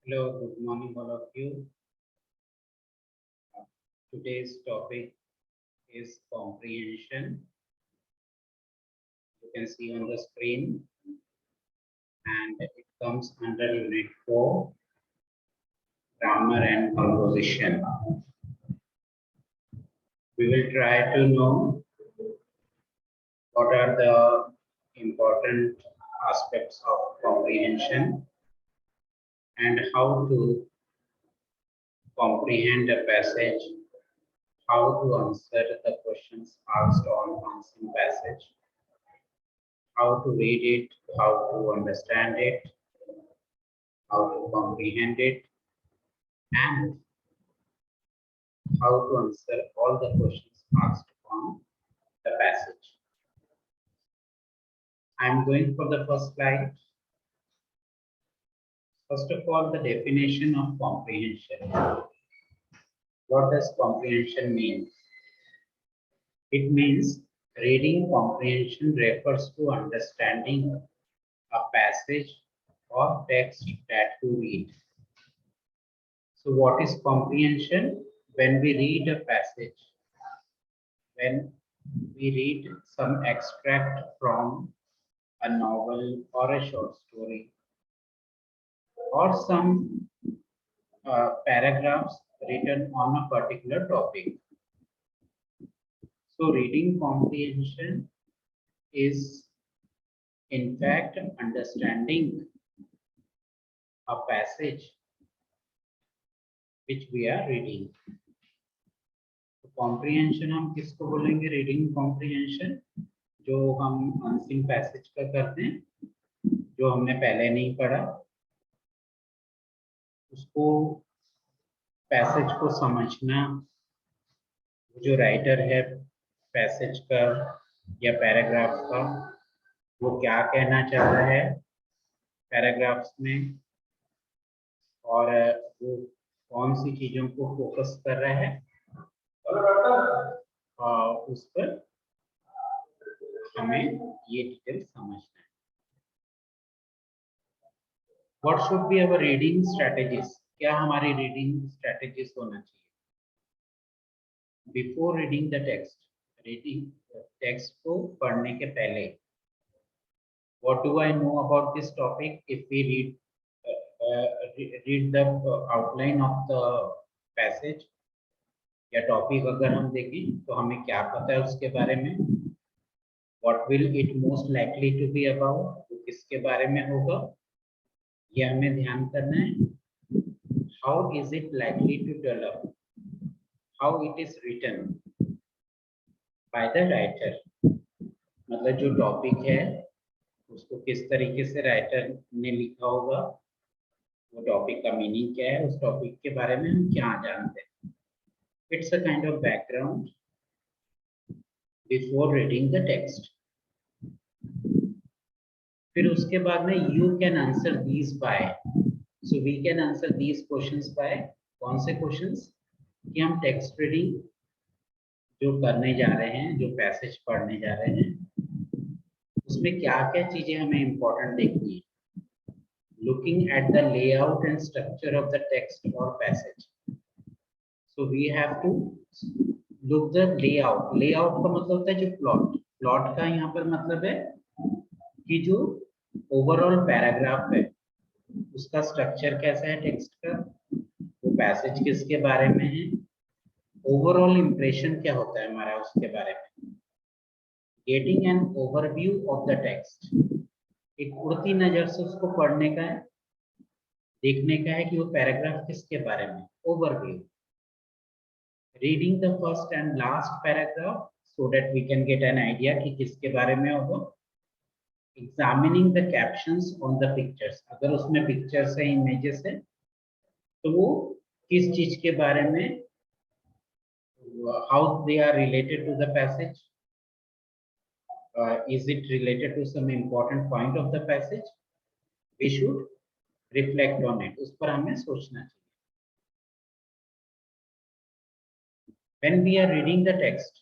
Hello, good morning, all of you. Today's topic is comprehension. You can see on the screen, and it comes under Unit 4, Grammar and Composition. We will try to know what are the important aspects of comprehension and how to comprehend a passage, how to answer the questions asked on answering passage, how to read it, how to understand it, how to comprehend it, and how to answer all the questions asked on the passage. I am going for the first slide. First of all, the definition of comprehension. What does comprehension mean? It means reading comprehension refers to understanding a passage or text that you read. So what is comprehension? When we read a passage, when we read some extract from a novel or a short story or some paragraphs written on a particular topic. So reading comprehension is in fact understanding a passage which we are reading. तो comprehension हम किसको बोलेंगे? Reading comprehension जो हम unseen passage का करते हैं, जो हमने पहले नहीं पढ़ा, उसको पैसेज को समझना, जो राइटर है पैसेज का या पैराग्राफ का, वो क्या कहना चाह रहा है पैराग्राफ्स में और वो कौन सी चीजों को फोकस कर रहा है, और उस पर हमें ये डिटेल समझना है. What should be our reading strategies? क्या हमारी रीडिंग स्ट्रेटेजीज होना चाहिए? Before reading the text, reading text को पढ़ने के पहले, what do I know about this topic? If we read the outline of the passage या टॉपिक अगर हम देखें तो हमें क्या पता है उसके बारे में? What will it most likely to be about? वो किसके बारे में होगा, ये हमें ध्यान करना है. How is it likely to develop? How it is written by the writer? मतलब जो टॉपिक है उसको किस तरीके से राइटर ने लिखा होगा, वो टॉपिक का मीनिंग क्या है, उस टॉपिक के बारे में हम क्या जानते हैं. It's a kind of background before reading the text. फिर उसके बाद में you can answer these by, so we can answer these questions by, कौन से questions कि हम टेक्स्ट रीडिंग जो करने जा रहे हैं, जो पैसेज पढ़ने जा रहे हैं, उसमें क्या क्या चीजें हमें इम्पोर्टेंट देखनी है. Looking at the layout and structure of the text और passage. So we have to look the layout. Layout का मतलब होता है जो प्लॉट. प्लॉट का यहाँ पर मतलब है कि जो ओवरऑल पैराग्राफ है उसका स्ट्रक्चर कैसा है टेक्स्ट का, वो पैसेज किसके बारे में है, ओवरऑल इंप्रेशन क्या होता है हमारा उसके बारे में. Getting an overview of the text, एक उड़ती नजर से उसको पढ़ने का है, देखने का है कि वो पैराग्राफ किसके बारे में, overview. Reading the first and last paragraph so that we can get an idea कि किसके बारे में होगा. Examining the captions on the pictures, अगर उसमें पिक्चर्स है, इमेजेस है, तो वो किस चीज के बारे में, how they are related to the passage, is it related to some important point of the passage, we should reflect on it, उस पर हमें सोचना चाहिए. when we are reading the text,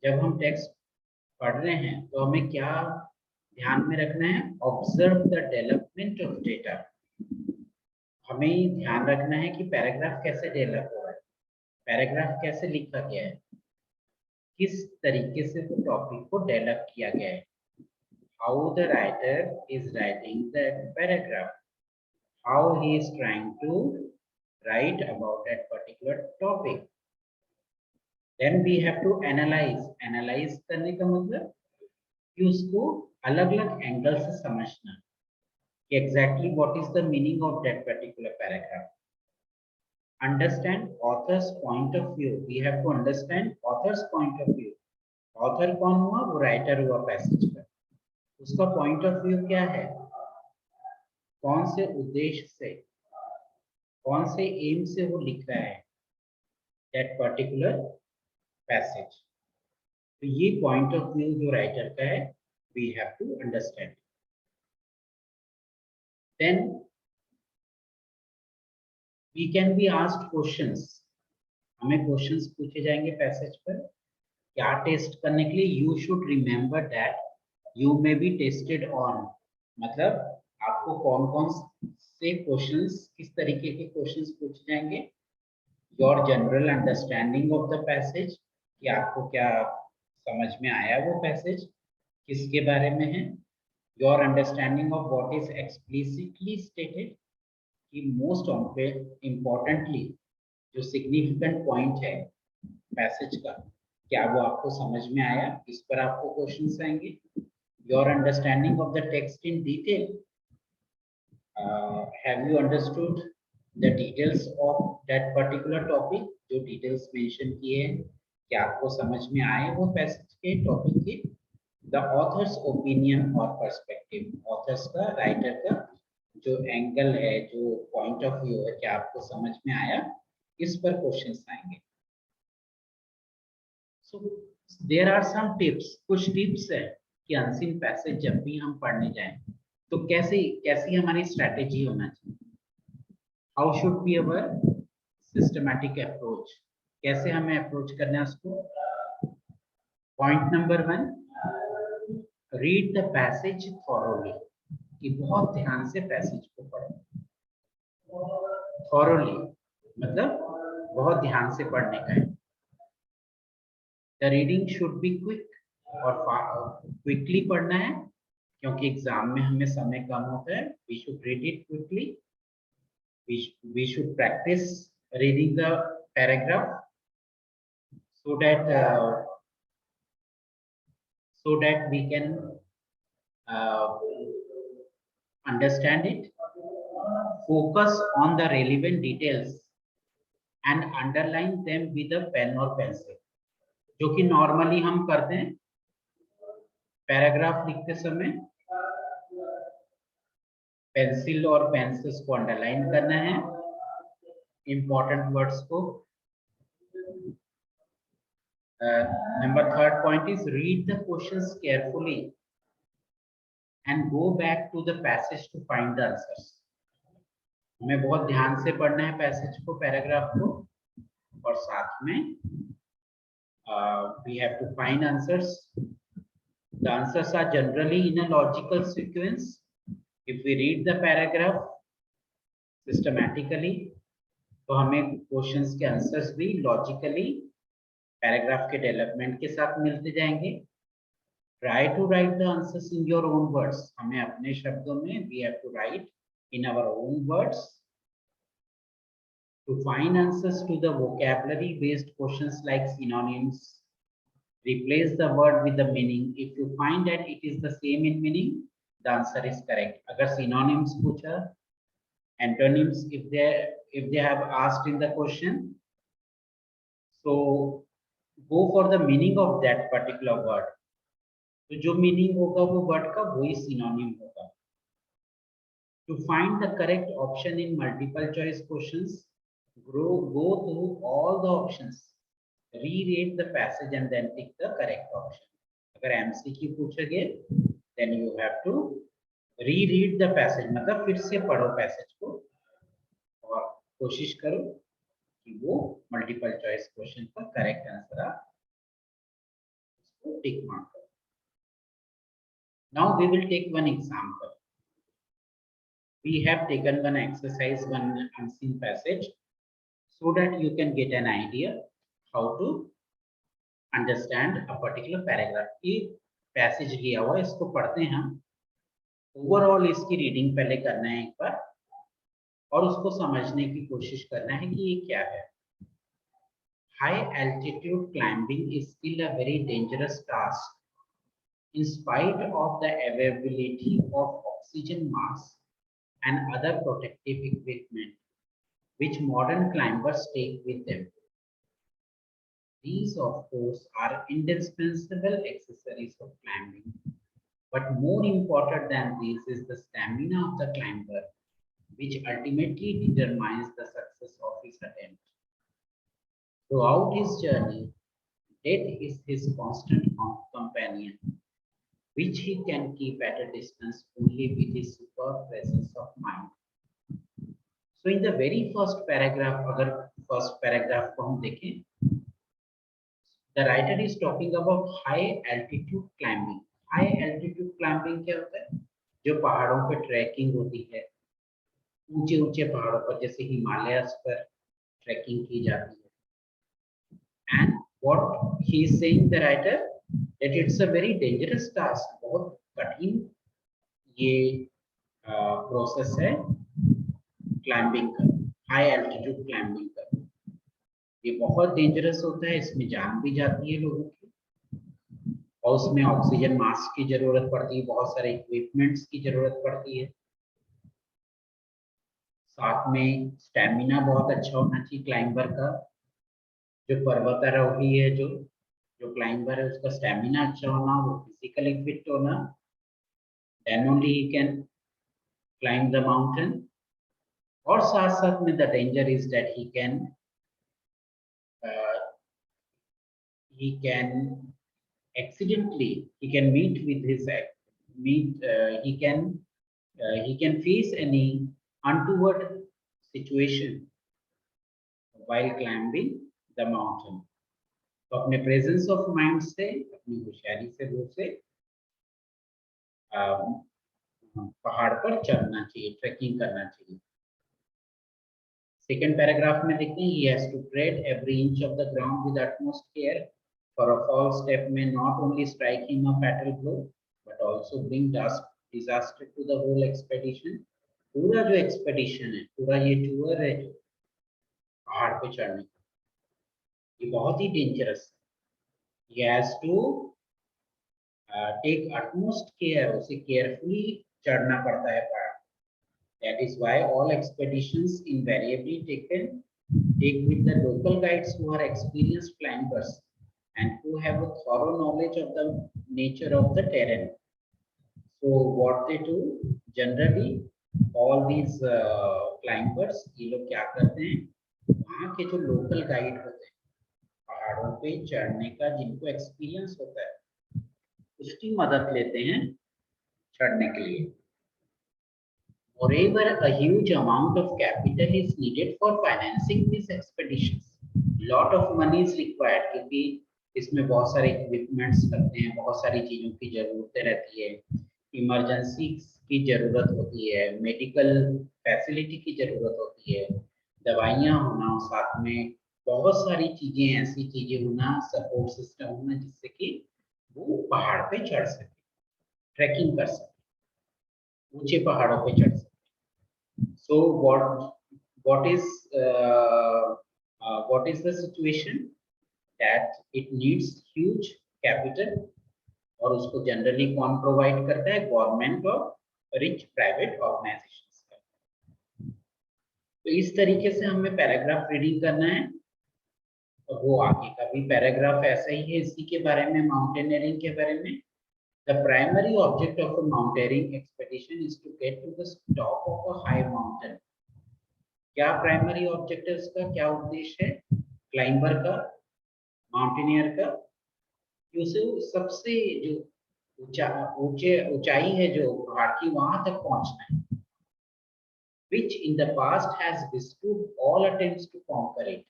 जब हम टेक्स्ट पढ़ रहे हैं तो हमें क्या ध्यान में रखना है? Observe the development of data. हमें ध्यान रखना है कि पैराग्राफ कैसे डेवलप हो रहा है, पैराग्राफ कैसे लिखा गया है, किस तरीके से वो टॉपिक को डेवलप किया गया है, how the writer is writing that paragraph, how he is trying to write about that particular topic. Then we have to analyze करने का मतलब कि उसको अलग अलग एंगल से समझना कि exactly what is the meaning of that particular paragraph. Understand author's point of view. We have to understand author's point of view. Author कौन हुआ? वो writer हुआ passage का. उसका point of view क्या है? कौन से उद्देश्य से, कौन से एम से वो लिख रहा है that particular passage. तो ये point of view जो writer का है, we have to understand. Then we can be asked questions. हमें questions पूछे जाएंगे passage पर. क्या टेस्ट करने के लिए? You should remember that you may be tested on. मतलब आपको कौन कौन से क्वेश्चंस, किस तरीके के क्वेश्चंस पूछे जाएंगे? Your general understanding of the passage, कि आपको क्या समझ में आया वो पैसेज, किसके बारे में है. Your understanding of what is explicitly stated, कि मोस्ट इम्पोर्टेंटली जो सिग्निफिकेंट पॉइंट है पैसेज का, क्या वो आपको समझ में आया, इस पर आपको क्वेश्चंस आएंगे. Your understanding of the text in detail, have you understood the details of that particular topic, जो details mention किए हैं, क्या आपको समझ में आए वो पैसेज के टॉपिक के. the author's opinion or perspective, authors का, राइटर का जो एंगल है, जो पॉइंट ऑफ व्यू है, क्या आपको समझ में आया, इस पर क्वेश्चंस आएंगे. so there are some tips, कुछ टिप्स है कि अनसीन पैसेज जब भी हम पढ़ने जाएं तो कैसी हमारी स्ट्रैटेजी होना चाहिए. How should be our systematic approach, कैसे हमें अप्रोच करना है उसको. Point number 1, read the passage thoroughly, कि बहुत ध्यान से पैसेज को पढ़ो. थॉरोली मतलब बहुत ध्यान से पढ़ने का है. The reading should be quick, और क्विकली पढ़ना है क्योंकि एग्जाम में हमें समय कम होता है. We should read it quickly. We should practice reading the paragraph so that we can understand it. Focus on the relevant details and underline them with a pen or pencil, जो कि normally हम करते हैं paragraph लिखते समय. Pencil और pen से उसको अंडरलाइन करना है, इंपॉर्टेंट वर्ड्स को. Number 3rd point is read the questions carefully and go back to the passage to find the answers. हमें बहुत ध्यान से पढ़ना है पैसेज को, पैराग्राफ को, और साथ में we have to find answers. The answers are generally in a logical sequence. If we read the paragraph systematically, तो हमें क्वेश्चंस के आंसर्स भी लॉजिकली पैराग्राफ के डेवलपमेंट के साथ मिलते जाएंगे. Try to write the answers in your own words. हमें अपने शब्दों में we have to write in our own words. To find answers to the vocabulary based questions like synonyms, replace the word with the meaning. If you find that it is the same in meaning, the answer is correct. अगर synonyms पूछा, antonyms if they have asked in the question, so go for the meaning of that particular word. तो जो meaning होगा वो word का वही synonym होगा. To find the correct option in multiple choice questions, go through all the options, reread the passage and then pick the correct option. अगर MCQ पूछोगे, then you have to reread the passage, मतलब फिर से पढ़ो passage को और कोशिश करो कि वो मल्टीपल चॉइस क्वेश्चन का करेक्ट आंसर आ, उसको टिक मार्क करो. Now we will take one example. we have taken one exercise, one unseen passage, so that you can get an idea how to understand a particular paragraph. ये passage लिया हुआ है, इसको पढ़ते हैं हम। ओवरऑल इसकी रीडिंग पहले करना है एक बार, और उसको समझने की कोशिश करना है कि ये क्या है। High altitude climbing is still a very dangerous task. In spite of the availability of oxygen masks and other protective equipment which modern climbers take with them. These, of course, are indispensable accessories of climbing. But more important than these is the stamina of the climber, which ultimately determines the success of his attempt. Throughout his journey, death is his constant companion, which he can keep at a distance only with his superb presence of mind. So in the very first paragraph, अगर first paragraph को हम देखें, the writer is talking about high altitude climbing. High altitude climbing क्या होता है? जो पहाड़ों पे ट्रैकिंग होती है, ऊंचे ऊंचे पहाड़ों पर, जैसे हिमालयस पर ट्रैकिंग की जाती है। And what he is saying, the writer, that it's a very dangerous task. बहुत कठिन ये प्रोसेस है क्लाइंबिंग का, हाई एल्टीट्यूड क्लाइंबिंग का। ये बहुत डेंजरस होता है, इसमें जान भी जाती है लोगों की, और उसमें ऑक्सीजन मास्क की जरूरत पड़ती है, बहुत सारे इक्विपमेंट्स की जरूरत पड़ती है, साथ में स्टैमिना बहुत अच्छा होना चाहिए क्लाइंबर का। जो पर्वतारोही है, जो क्लाइंबर है, उसका स्टैमिना अच्छा होना, वो फिजिकली फिट होना, then only he can climb the mountain. और साथ साथ में the danger is that he can accidentally, he can meet with his he can face any untoward situation while climbing the mountain. तो अपने presence of mind से, अपनी होशियारी से वो से पहाड़ पर चढ़ना चाहिए, ट्रैकिंग करना चाहिए। सेकेंड पैराग्राफ में देखते हैं, he has to tread every inch of the ground with utmost care, for a false step may not only strike him a fatal blow but also bring disaster to the whole expedition. पूरा जो expedition है, पूरा ये tour है जो पहाड़ पे चढ़ने का, ये बहुत ही डेंजरस है। He has to take utmost care, उसे केयरफुली चढ़ना पड़ता है पहाड़। That is why all expeditions invariably take with the local guides who are experienced climbers and who have a thorough knowledge of the nature of the terrain. So what they do generally, all these climbers, ये लोग क्या करते हैं, वहाँ के जो local guide होते हैं पहाड़ों पे चढ़ने का, जिनको एक्सपीरियंस होता है, उसकी मदद लेते हैं चढ़ने के लिए। Moreover, a huge amount of capital is needed for financing these expeditions. Lot of money is required क्योंकि इसमें बहुत सारे इक्विपमेंट्स लगते हैं, बहुत सारी चीजों की जरूरतें रहती है, इमरजेंसी की जरूरत होती है, मेडिकल फैसिलिटी की जरूरत होती है, दवाइयाँ होना, साथ में बहुत सारी चीजें, ऐसी चीजें होना, सपोर्ट सिस्टम होना, जिससे कि वो पहाड़ पे चढ़ सके, ट्रैकिंग कर सके, ऊंचे पहाड़ों पे चढ़ सके। So what is the situation, that it needs huge capital, और उसको जनरली कौन प्रोवाइड करता है, गवर्नमेंट और रिच प्राइवेट ऑर्गेनाइजेशंस का। तो इस तरीके से हमें पैराग्राफ रीडिंग करना है, और वो आगे का भी पैराग्राफ ऐसा ही है, इसी के बारे में, माउंटेनियरिंग के बारे में। The primary object of a mountaineering expedition is to get to the top of a high mountain. क्या प्राइमरी ऑब्जेक्ट है उसका, क्या उद्देश्य है क्लाइंबर का, माउंटेनियर का, कि उसे सबसे जो ऊंचाई है जो पहाड़ की, वहां तक पहुंचना है, which in the past has withstood all attempts to conquer it,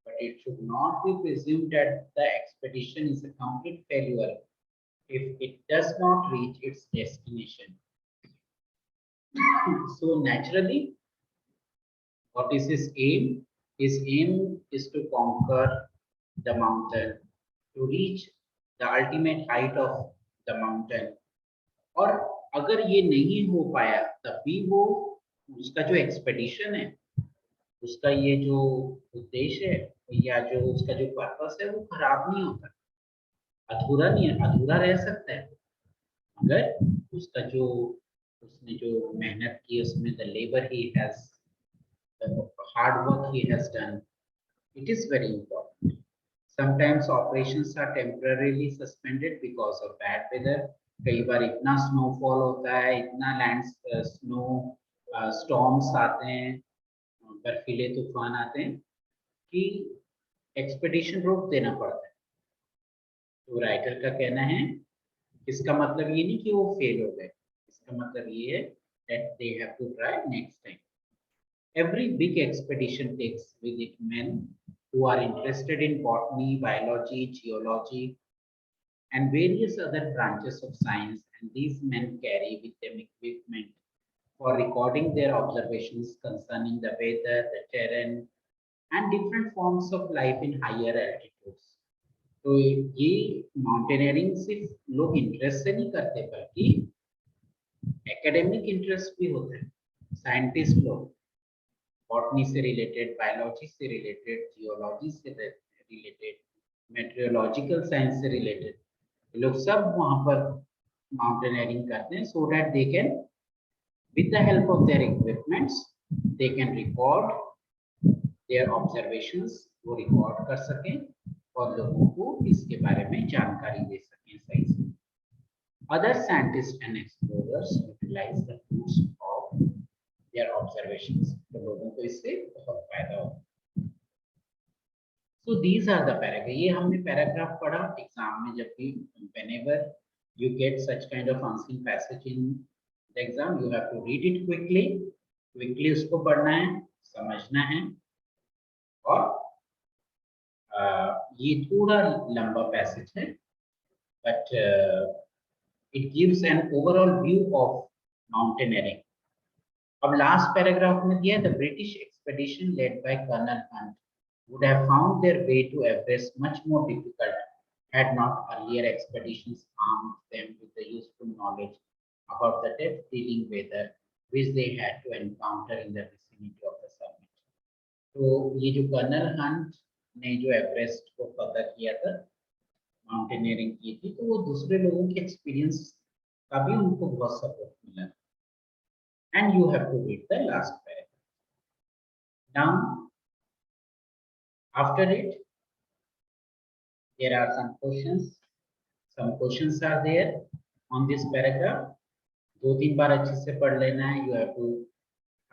but it should not be presumed that the expedition is a complete failure if it does not reach its destination. So naturally, what is his aim? His aim is to conquer the mountain, to reach the ultimate height of the mountain. और अगर ये नहीं हो पाया तब भी वो उसका जो एक्सपेडिशन है, उसका ये जो उद्देश्य है या जो उसका जो पर्पस है वो खराब नहीं होता, अधूरा नहीं है, अधूरा रह सकता है अगर उसका जो उसने जो मेहनत की उसमें the labour he has the hard work he has done, it is very important. Sometimes operations are temporarily suspended because of bad weather. कई बार इतना स्नोफॉल होता है, इतना लैंड स्नो स्टॉर्म्स आते हैं, बर्फीले तूफान आते हैं कि एक्सपेडिशन रोक देना पड़ता है. तो राइटर का कहना है, इसका मतलब ये नहीं कि वो फेल हो गए, इसका मतलब ये है that they have to try next time. Every big expedition takes with it men who are interested in botany, biology, geology, and various other branches of science, and these men carry with them equipment for recording their observations concerning the weather, the terrain, and different forms of life in higher altitudes. तो ये mountaineering सिर्फ लोग interest से नहीं करते बल्कि academic interest भी होता है. साइंटिस्ट लोग बॉटनी से रिलेटेड, बायोलॉजी से रिलेटेड, जियोलॉजी से रिलेटेड, मेट्रियोलॉजिकल साइंस से रिलेटेड, ये लोग सब वहां पर माउंटेनियरिंग करते हैं so that they can with the help of their equipments they can record their observations, वो रिकॉर्ड कर सकें और लोगों को इसके बारे में जानकारी दे सकें सही से. Other scientists and explorers utilize the fruits of their observations. तो लोगों को इससे बहुत फायदा होगा. So these are the paragraph. ये हमने पैराग्राफ पढ़ा एग्जाम में, जब भी whenever you get such kind of unseen passage in the exam, you have to read it quickly. Quickly उसको पढ़ना है, समझना है. और ये थोड़ा लंबा पैसेज है, but it gives an overall view of mountaineering. अब लास्ट पैराग्राफ में दिया, the British expedition led by Colonel Hunt would have found their way to Everest much more difficult had not earlier expeditions armed them with the useful knowledge about the death-dealing weather which they had to encounter in the vicinity of the summit. तो ये जो colonel Hunt ने जो Everest को पता किया था, mountaineering की थी, तो वो दूसरे लोगों के एक्सपीरियंस का भी उनको बहुत सपोर्ट मिला. And you have to read the last paragraph. Now, after it, there are some questions. Some questions are there on this paragraph. 2-3 बार अच्छे से पढ़ लेना है. You have to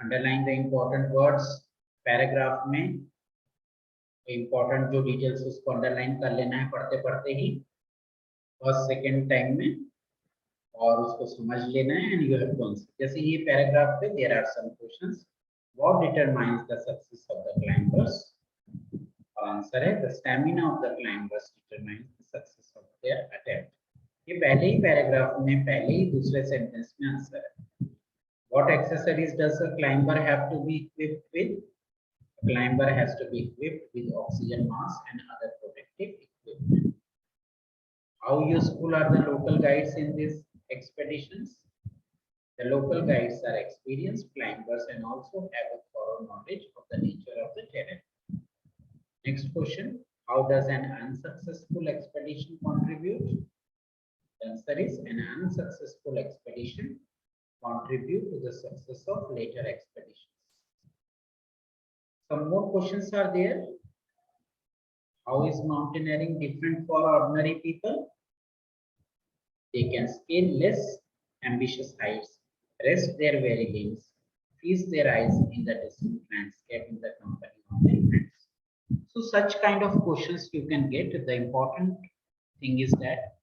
underline the important words. Paragraph में important जो details उसको underline कर लेना है पढ़ते पढ़ते ही, first second time में, और उसको समझ लेना है. And you have to answer. जैसे ये पैराग्राफ पे there are some questions. What determines the success of the climbers? Answer है the stamina of the climbers determines the success of their attempt. ये पहले ही पैराग्राफ में, पहले ही दूसरे सेंटेंस में आंसर है. What accessories does a climber have to be equipped with? A climber has to be equipped with oxygen mask and other protective equipment. How useful are the local guides in these expeditions? The local guides are experienced climbers and also have a thorough knowledge of the nature of the terrain. Next question, how does an unsuccessful expedition contribute? The answer is an unsuccessful expedition contribute to the success of later expeditions. Some more questions are there. How is mountaineering different for ordinary people? They can scale less ambitious heights, rest their weary limbs, feast their eyes in the distant landscape in the company of their friends. So such kind of questions you can get. The important thing is that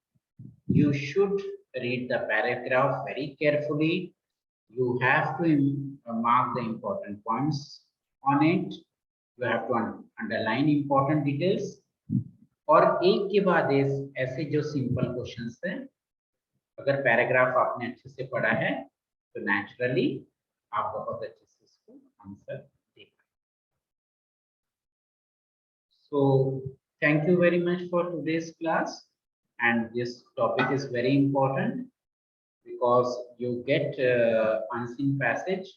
you should read the paragraph very carefully. You have to mark the important points on it. You have to underline important details. और एक के बाद ऐसे जो simple questions हैं, अगर paragraph आपने अच्छे से पढ़ा है तो नेचुरली आप बहुत अच्छे से इसको आंसर दे पाए। So thank you very much for today's class, and this topic is very important because you get unseen passage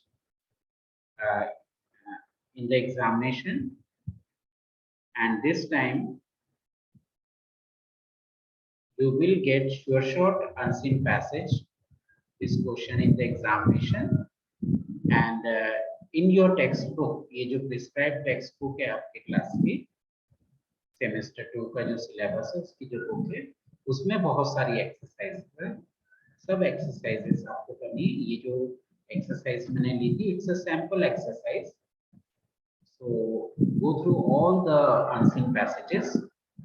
uh, in the examination, and this time you will get sure short unseen passage this question in the examination, and in your textbook, ये जो prescribed textbook है आपके class की semester 2 का जो syllabus है उसकी जो बुक है उसमें बहुत सारी एक्सरसाइज है, सब एक्सरसाइजेस आपको करनी है। ये जो एक्सरसाइज मैंने ली थी it's a sample exercise, so go through all the unseen passages,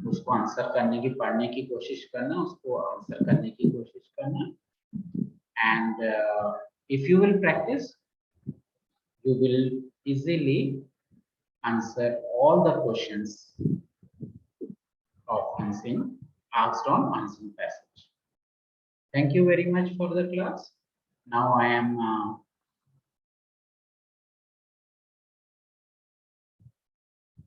उसको आंसर करने की, पढ़ने की कोशिश करना, उसको आंसर करने की कोशिश करना, and if you will practice you will easily answer all the questions of unseen asked on unseen passage. Thank you very much for the class. Now I am